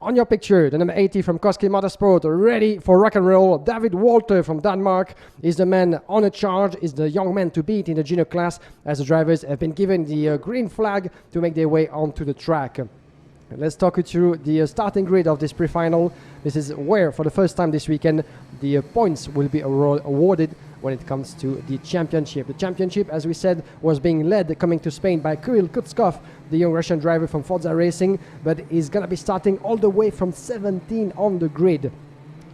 On your picture, the number 80 from Koski Motorsport, ready for rock and roll. David Walter from Denmark is the man on a charge, is the young man to beat in the junior class, as the drivers have been given the green flag to make their way onto the track. Let's talk you through the starting grid of this pre-final. This is where, for the first time this weekend, the points will be awarded when it comes to the championship. The championship, as we said, was being led coming to Spain by Kirill Kutskov, the young Russian driver from Forza Racing, but he's going to be starting all the way from 17 on the grid.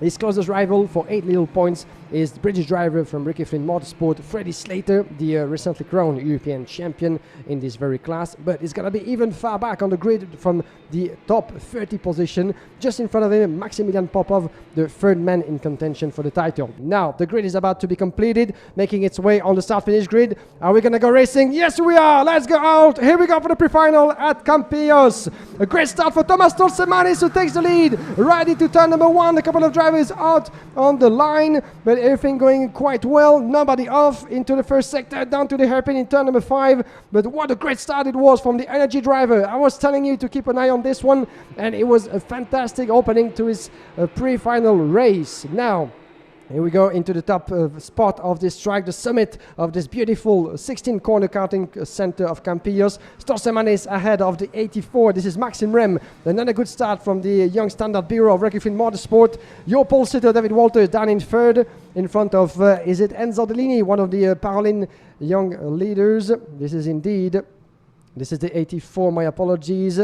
His closest rival for 8 little points is the British driver from Ricky Flynn Motorsport, Freddie Slater, the recently crowned European champion in this very class. But he's going to be even far back on the grid from the top 30 position. Just in front of him, Maximilian Popov, the third man in contention for the title. Now, the grid is about to be completed, making its way on the start-finish grid. Are we going to go racing? Yes, we are! Let's go out! Here we go for the pre-final at Campillos. A great start for Thomas Tolsemanis, who takes the lead right into turn number 1. A couple of drivers out on the line, but everything going quite well. Nobody off into the first sector, down to the hairpin in turn number 5. But what a great start it was from the energy driver. I was telling you to keep an eye on this one, and it was a fantastic opening to his pre-final race. Now, here we go into the top spot of this track, the summit of this beautiful 16-corner karting center of Campillos. Tolsemanis ahead of the 84. This is Maxim Rem. Another good start from the young standard bureau of Ricky Flynn Motorsport. Your pole sitter, David Walter, is down in third in front of, is it Enzo Dellini, one of the Parolin young leaders. This is the 84, my apologies.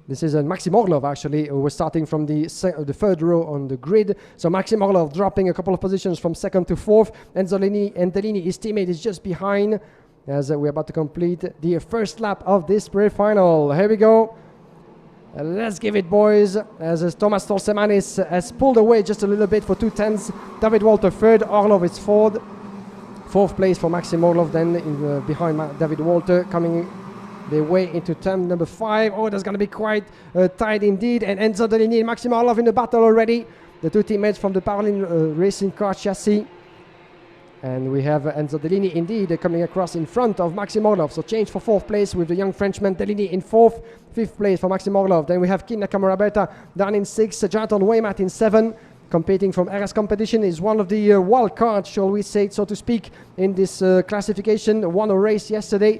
This is Maxim Orlov, actually, who was starting from the third row on the grid. So Maxim Orlov dropping a couple of positions from second to fourth. And Dellini, his teammate, is just behind as we're about to complete the first lap of this pre-final. Here we go. Let's give it, boys, as Thomas Tolsemanis has pulled away just a little bit for 2/10. David Walter third, Orlov is fourth. Fourth place for Maxim Orlov, then behind David Walter, coming their way into turn number 5. Oh, that's going to be quite tight indeed. And Enzo Dellini and Maxim Orlov in the battle already. The two teammates from the Parolin Racing Car Chassis. And we have Enzo Dellini indeed coming across in front of Maxim Orlov. So change for fourth place with the young Frenchman Dellini in fourth. Fifth place for Maxim Orlov. Then we have Kin Nakamura down in 6. Jonathan Waymat in 7. Competing from RS competition, is one of the wild cards, shall we say, so to speak, in this classification. Won a race yesterday,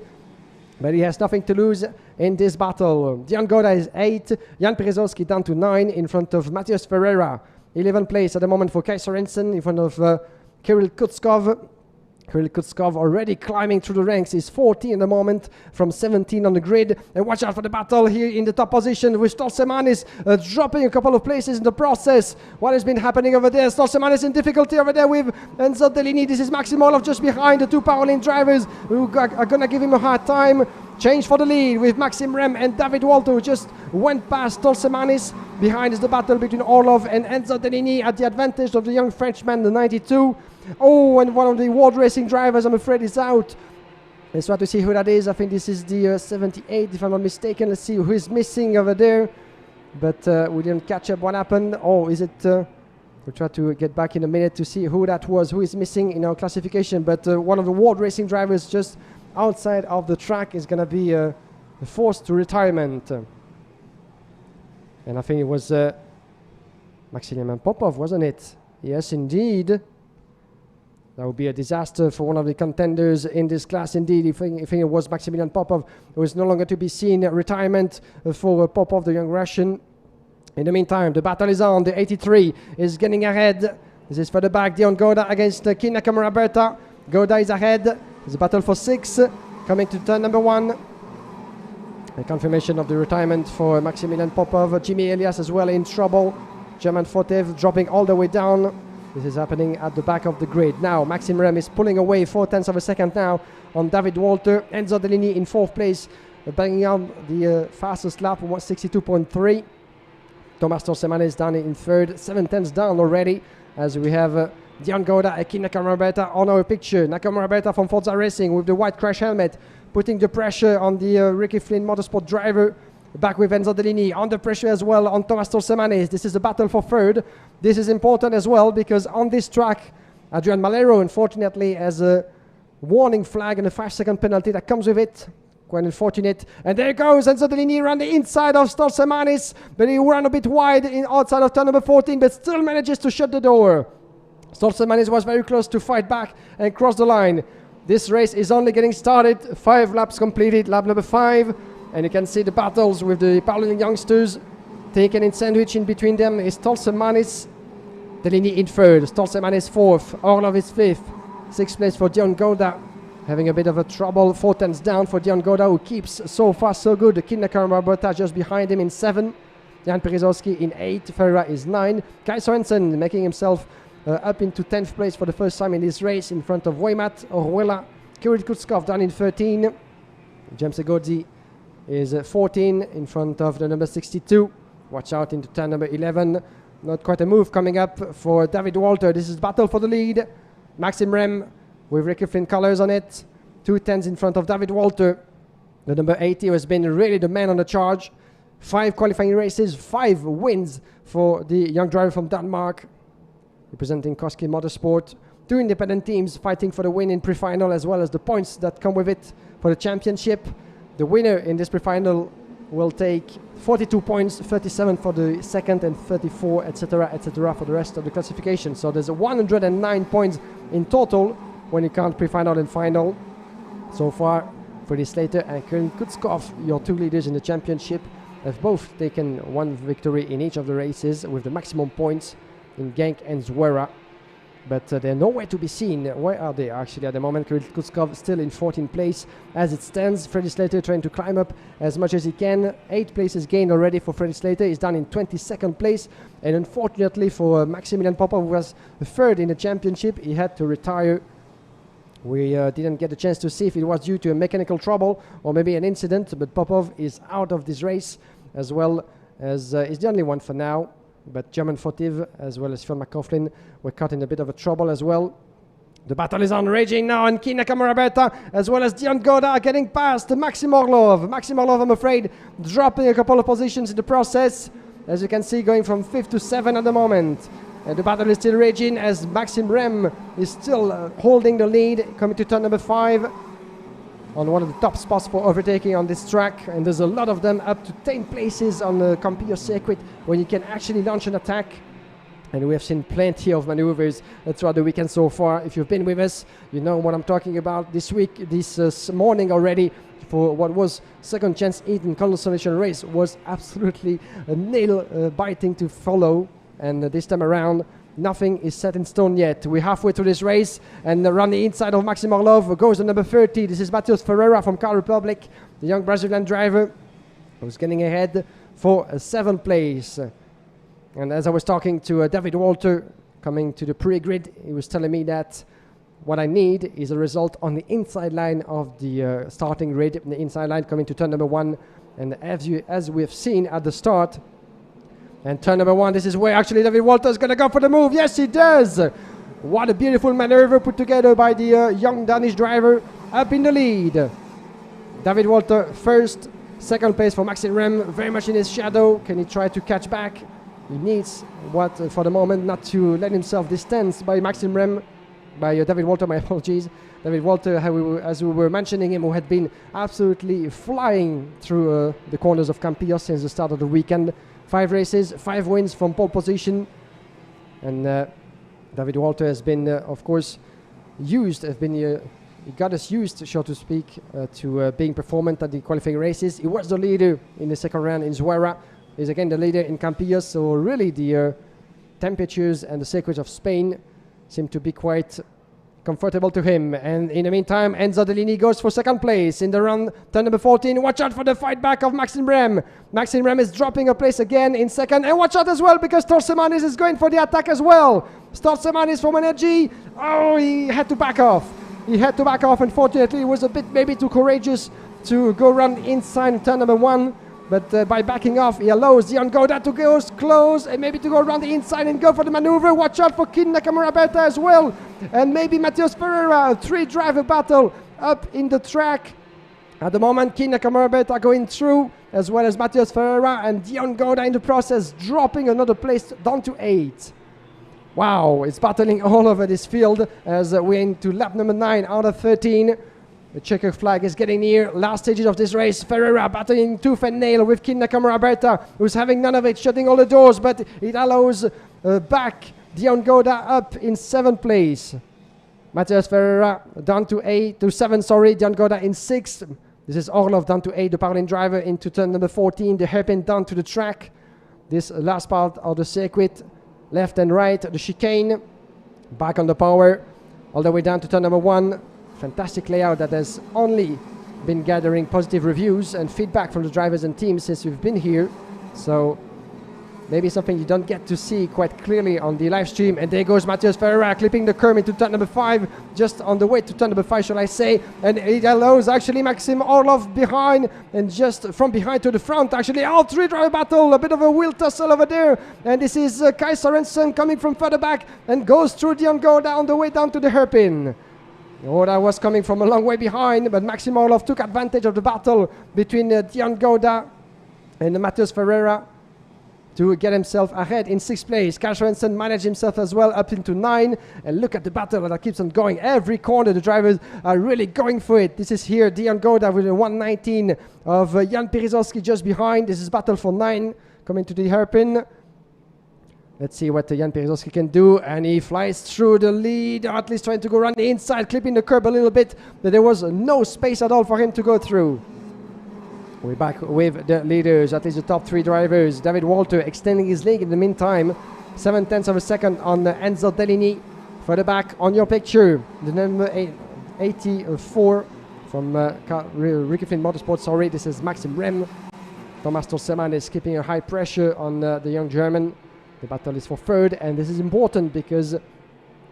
but he has nothing to lose in this battle. Dion Goda is 8. Jan Perezowski down to 9 in front of Matthias Ferreira. 11th place at the moment for Kai Sorensen in front of Kirill Kutskov. Kirill Kutskov already climbing through the ranks. Is 14 at the moment from 17 on the grid. And watch out for the battle here in the top position with Tolsemanis dropping a couple of places in the process. What has been happening over there? Tolsemanis in difficulty over there with Enzo Dellini. This is Maxim Orlov just behind the two Parolin drivers who are going to give him a hard time. Change for the lead with Maxim Rem and David Walter, who just went past Tolsemanis. Behind is the battle between Orlov and Enzo Dellini at the advantage of the young Frenchman, the 92. Oh, and one of the World Racing drivers, I'm afraid, is out. Let's try to see who that is. I think this is the 78, if I'm not mistaken. Let's see who is missing over there. But we didn't catch up what happened. Oh, is it... we'll try to get back in a minute to see who that was, who is missing in our classification. But one of the World Racing drivers just outside of the track is going to be forced to retirement. And I think it was Maximilian Popov, wasn't it? Yes, indeed. That would be a disaster for one of the contenders in this class, indeed. I think it was Maximilian Popov, who is no longer to be seen. Retirement for Popov, the young Russian. In the meantime, the battle is on. The 83 is getting ahead. This is further back. Dion Goda against Kin Nakamura. Goda is ahead. There's a battle for 6. Coming to turn number 1. A confirmation of the retirement for Maximilian Popov. Jimmy Elias as well in trouble. German Fotev dropping all the way down. This is happening at the back of the grid. Now, Maxim Rem is pulling away 0.4 of a second now on David Walter. Enzo Dellini in 4th place, banging out the fastest lap, 162.3. Thomas Tolsemanis down in 3rd, 7/10 down already, as we have Dion Goda and Kin Nakamura on our picture. Nakamura from Forza Racing with the white crash helmet, putting the pressure on the Ricky Flynn Motorsport driver. Back with Enzo Dellini, under pressure as well on Thomas Tolsemanis. This is a battle for 3rd. This is important as well because on this track, Adrian Malero, unfortunately, has a warning flag and a 5-second penalty that comes with it. quite unfortunate. And there goes Enzo Dellini around the inside of Stolzemanis, but he ran a bit wide outside of turn number 14, but still manages to shut the door. Stolzemanis was very close to fight back and cross the line. This race is only getting started. 5 laps completed, lap number 5. And you can see the battles with the Paralympic youngsters. Taken in sandwich in between them is Stolzemanis. Dellini in third, Stolzemanis fourth, Orlov is fifth. 6th place for Dion Goda. Having a bit of a trouble, 4 tenths down for Dion Goda, who keeps so far so good. Kin Nakamura just behind him in 7. Jan Perezowski in 8, Ferreira is 9. Kai Sorensen making himself up into 10th place for the first time in this race in front of Weimat, Orwella. Kirill Kutskov down in 13. James Egodzi is 14 in front of the number 62. Watch out into turn number 11. Not quite a move coming up for David Walter. This is battle for the lead. Maxim Rem with Ricky Flynn colors on it. 2 tenths in front of David Walter. The number 80 has been really the man on the charge. 5 qualifying races, 5 wins for the young driver from Denmark. Representing Koski Motorsport. 2 independent teams fighting for the win in pre-final, as well as the points that come with it for the championship. The winner in this pre-final will take 42 points, 37 for the second and 34, etc. for the rest of the classification. So there's 109 points in total when you count pre-final and final. So far, Freddie Slater and Kirill Kutskov, your 2 leaders in the championship, have both taken 1 victory in each of the races with the maximum points in Genk and Zuera. But they're nowhere to be seen. Where are they actually at the moment? Kirill Kutskov still in 14th place as it stands. Freddie Slater trying to climb up as much as he can. 8 places gained already for Freddie Slater. He's down in 22nd place. And unfortunately for Maximilian Popov, who was the 3rd in the championship, he had to retire. We didn't get a chance to see if it was due to a mechanical trouble or maybe an incident, but Popov is out of this race, as well as is the only one for now. But German Fotiv as well as Phil McCaughlin were caught in a bit of a trouble as well. The battle is on raging now, and Kin Nakamura as well as Dion Goda are getting past Maxim Orlov. Maxim Orlov, I'm afraid, dropping a couple of positions in the process. As you can see, going from 5th to 7th at the moment. And the battle is still raging as Maxim Rem is still holding the lead, coming to turn number 5 on one of the top spots for overtaking on this track. And there's a lot of them, up to 10 places on the Campillos circuit where you can actually launch an attack. And we have seen plenty of maneuvers throughout the weekend so far. If you've been with us, you know what I'm talking about this week, this morning already, for what was second chance Eden consolation race was absolutely a nail biting to follow. And this time around, nothing is set in stone yet. We're halfway through this race, and around the inside of Maxim Orlov goes the number 30. This is Matheus Ferreira from Car Republic, the young Brazilian driver who's getting ahead for a 7th place. And as I was talking to David Walter, coming to the pre-grid, he was telling me that what I need is a result on the inside line of the starting grid, the inside line coming to turn number 1. And as we have seen at the start, and turn number 1, this is where actually David Walter is going to go for the move. Yes, he does. What a beautiful maneuver put together by the young Danish driver up in the lead. David Walter first, 2nd place for Maxim Rem, very much in his shadow. Can he try to catch back? He needs for the moment not to let himself distance by Maxim Rem, by David Walter, my apologies. David Walter, as we were mentioning him, who had been absolutely flying through the corners of Campillos since the start of the weekend. 5 races, 5 wins from pole position. And David Walter has been, of course, he got us used, so to speak, to being performant at the qualifying races. He was the leader in the 2nd round in Zuera. He's again the leader in Campillos. So really the temperatures and the circuits of Spain seem to be quite comfortable to him. And in the meantime, Enzo Dellini goes for 2nd place in the run, turn number 14. Watch out for the fight back of Maxim Rem. Maxim Rem is dropping a place again in 2nd. And watch out as well, because Stolzemanis is going for the attack as well. Stolzemanis from Energy. Oh, he had to back off. Unfortunately, he was a bit maybe too courageous to go around inside turn number 1. But by backing off, he allows Dion Goda to go close and maybe to go around the inside and go for the maneuver. Watch out for Kin Nakamura as well. And maybe Matheus Ferreira, a 3-driver battle up in the track. At the moment, Kin Nakamura going through, as well as Matheus Ferreira, and Dion Goda in the process, dropping another place down to 8. Wow, it's battling all over this field as we're into lap number 9 out of 13. The checker flag is getting near. Last stages of this race. Ferreira battling tooth and nail with Kin Nakamura Berta, who's having none of it, shutting all the doors, but it allows back Dion Goda up in 7th place. Matthias Ferreira down to 7, sorry. Dion Goda in 6th. This is Orlov down to 8, the Parlin driver into turn number 14. The hairpin down to the track. This last part of the circuit, left and right, the chicane. Back on the power, all the way down to turn number 1. Fantastic layout that has only been gathering positive reviews and feedback from the drivers and teams since we've been here. So maybe something you don't get to see quite clearly on the live stream. And there goes Matthias Ferreira clipping the curb into turn number 5, just on the way to turn number 5, shall I say. And it allows actually Maxim Orlov behind, and just from behind to the front, actually. All 3 driver battle, a bit of a wheel tussle over there. And this is Kai Sorensen coming from further back and goes through Dion Goda on the way down to the hairpin. Goda was coming from a long way behind, but Maxim Orlov took advantage of the battle between Dion Goda and Matthias Ferreira to get himself ahead in 6th place. Kai Sorensen managed himself as well up into 9. And look at the battle that keeps on going. Every corner the drivers are really going for it. This is here Dion Goda with a 119 of Jan Perizowski just behind. This is battle for 9 coming to the hairpin. Let's see what Jan Perizowski can do, and he flies through the lead, or at least trying to go around the inside, clipping the curb a little bit, but there was no space at all for him to go through. We're back with the leaders, at least the top 3 drivers. David Walter extending his lead in the meantime, 7/10 of a second on Enzo Dellini. Further back on your picture, the number 84 from Ricky Flynn Motorsport, sorry, this is Maxim Rem. Thomas Tolseman is keeping a high pressure on the young German. The battle is for 3rd, and this is important because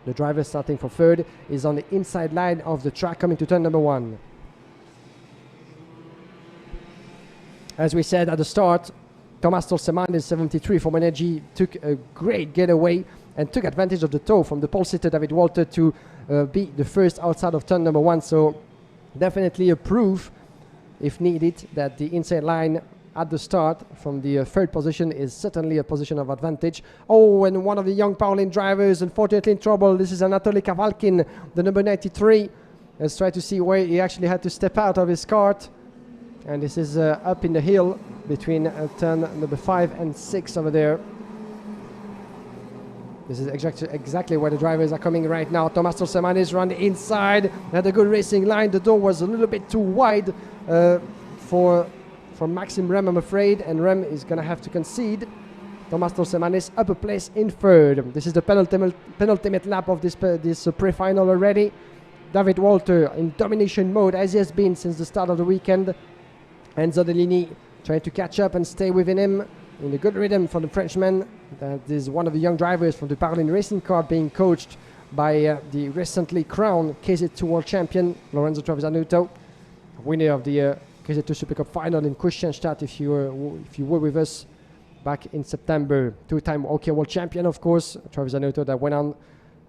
the driver starting for 3rd is on the inside line of the track coming to turn number 1. As we said at the start, Thomas Tolseman is 73 from Energy, took a great getaway and took advantage of the tow from the pole sitter David Walter to be the first outside of turn number 1. So definitely a proof, if needed, that the inside line at the start from the 3rd position is certainly a position of advantage. Oh, and one of the young Pauline drivers unfortunately in trouble. This is Anatoly Kavalkin, the number 93. Let's try to see where he actually had to step out of his kart. And this is up in the hill between turn number 5 and 6 over there. This is exactly where the drivers are coming right now. Thomas Tolseman is around the inside. Had a good racing line. The door was a little bit too wide for Maxim Rem, I'm afraid, and Rem is going to have to concede. Thomas Tolseman is up a place in 3rd. This is the penultimate lap of this pre-final already. David Walter in domination mode, as he has been since the start of the weekend. Enzo Dellini trying to catch up and stay within him in a good rhythm for the Frenchman. That is one of the young drivers from the Parlin Racing Kart, being coached by the recently crowned KZ2 World Champion, Lorenzo Trevisanuto, winner of the KZ2 Super Cup final in Kristianstad, if you were with us back in September. 2-time OK World Champion, of course. Trevisanuto that went on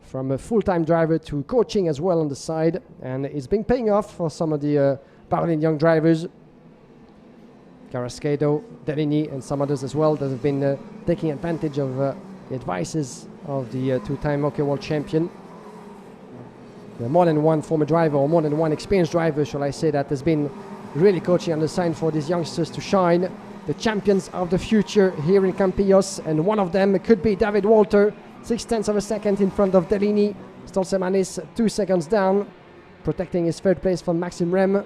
from a full-time driver to coaching as well on the side, and it's been paying off for some of the Paralympic young drivers. Carrasquedo, Dellini, and some others as well that have been taking advantage of the advices of the 2-time OK World Champion. There are more than one former driver, or more than one experienced driver, shall I say, that has been really coaching on the side for these youngsters to shine. The champions of the future here in Campillos, and one of them could be David Walter, 0.6 of a second in front of Dellini. Stolzeman is 2 seconds down, protecting his 3rd place from Maxim Rem.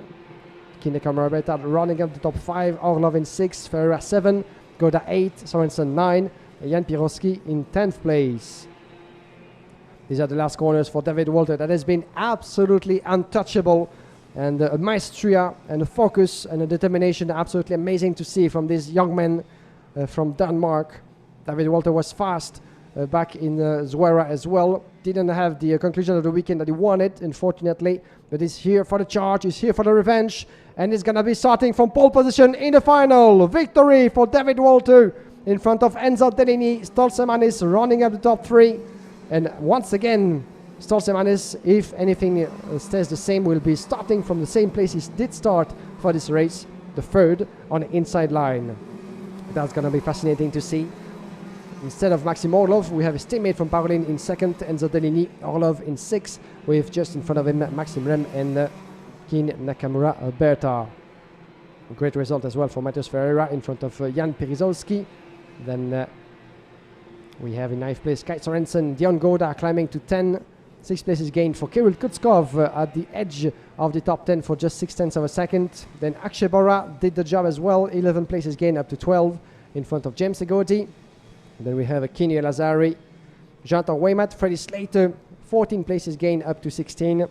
Kindekammer Roberta running up the top 5, Orlov in 6, Ferreira 7, Goda 8, Sorensen 9, and Jan Piroski in 10th place. These are the last corners for David Walter. That has been absolutely untouchable, and a maestria and a focus and a determination absolutely amazing to see from this young man from Denmark. David Walter was fast back in Zuera as well. Didn't have the conclusion of the weekend that he wanted, unfortunately, but he's here for the charge, he's here for the revenge, and he's going to be starting from pole position in the final. Victory for David Walter in front of Enzo Dellini. Stolzeman is running up the top 3, and once again Stolzeman is, if anything stays the same, will be starting from the same place he did start for this race, the 3rd on the inside line. That's going to be fascinating to see. Instead of Maxim Orlov, we have his teammate from Parolin in 2nd, Enzo Dellini. Orlov in 6th, with just in front of him Maxim Rem and Elkin, Nakamura, Berta. A great result as well for Matheus Ferreira in front of Jan Perizolski. Then we have in 9th place Kai Sorensen, Dion Goda climbing to 10. 6 places gained for Kirill Kutskov at the edge of the top 10 for just 0.6 of a second. Then Akshay Bora did the job as well, 11 places gained up to 12 in front of James Segodi. Then we have Kini Lazari, Jonathan Waymat, Freddie Slater, 14 places gained up to 16.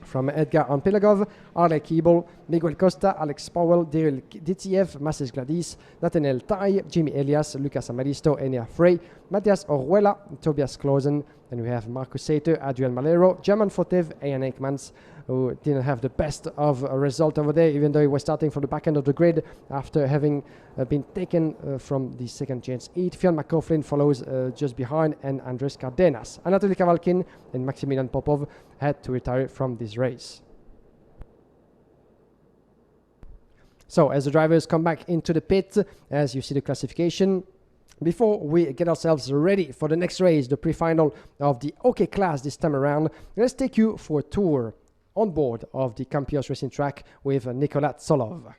From Edgar Anpilagov, Arley Keeble, Miguel Costa, Alex Powell, Daryl Ditiev, Masses Gladys, Nathaniel Tai, Jimmy Elias, Lucas Amaristo, Enya Frey, Matthias Orwella, Tobias Klosen. Then we have Marcus Sater, Adrian Malero, German Fotev, Ian Aikmans, who didn't have the best of a result over there, even though he was starting from the back end of the grid after having been taken from the second chance heat. Fionn McCaughlin follows just behind, and Andres Cardenas. Anatoly Kavalkin and Maximilian Popov had to retire from this race. So as the drivers come back into the pit, as you see the classification, before we get ourselves ready for the next race, the pre-final of the OK class this time around, let's take you for a tour on board of the Campillos racing track with Nicolas Tsolov.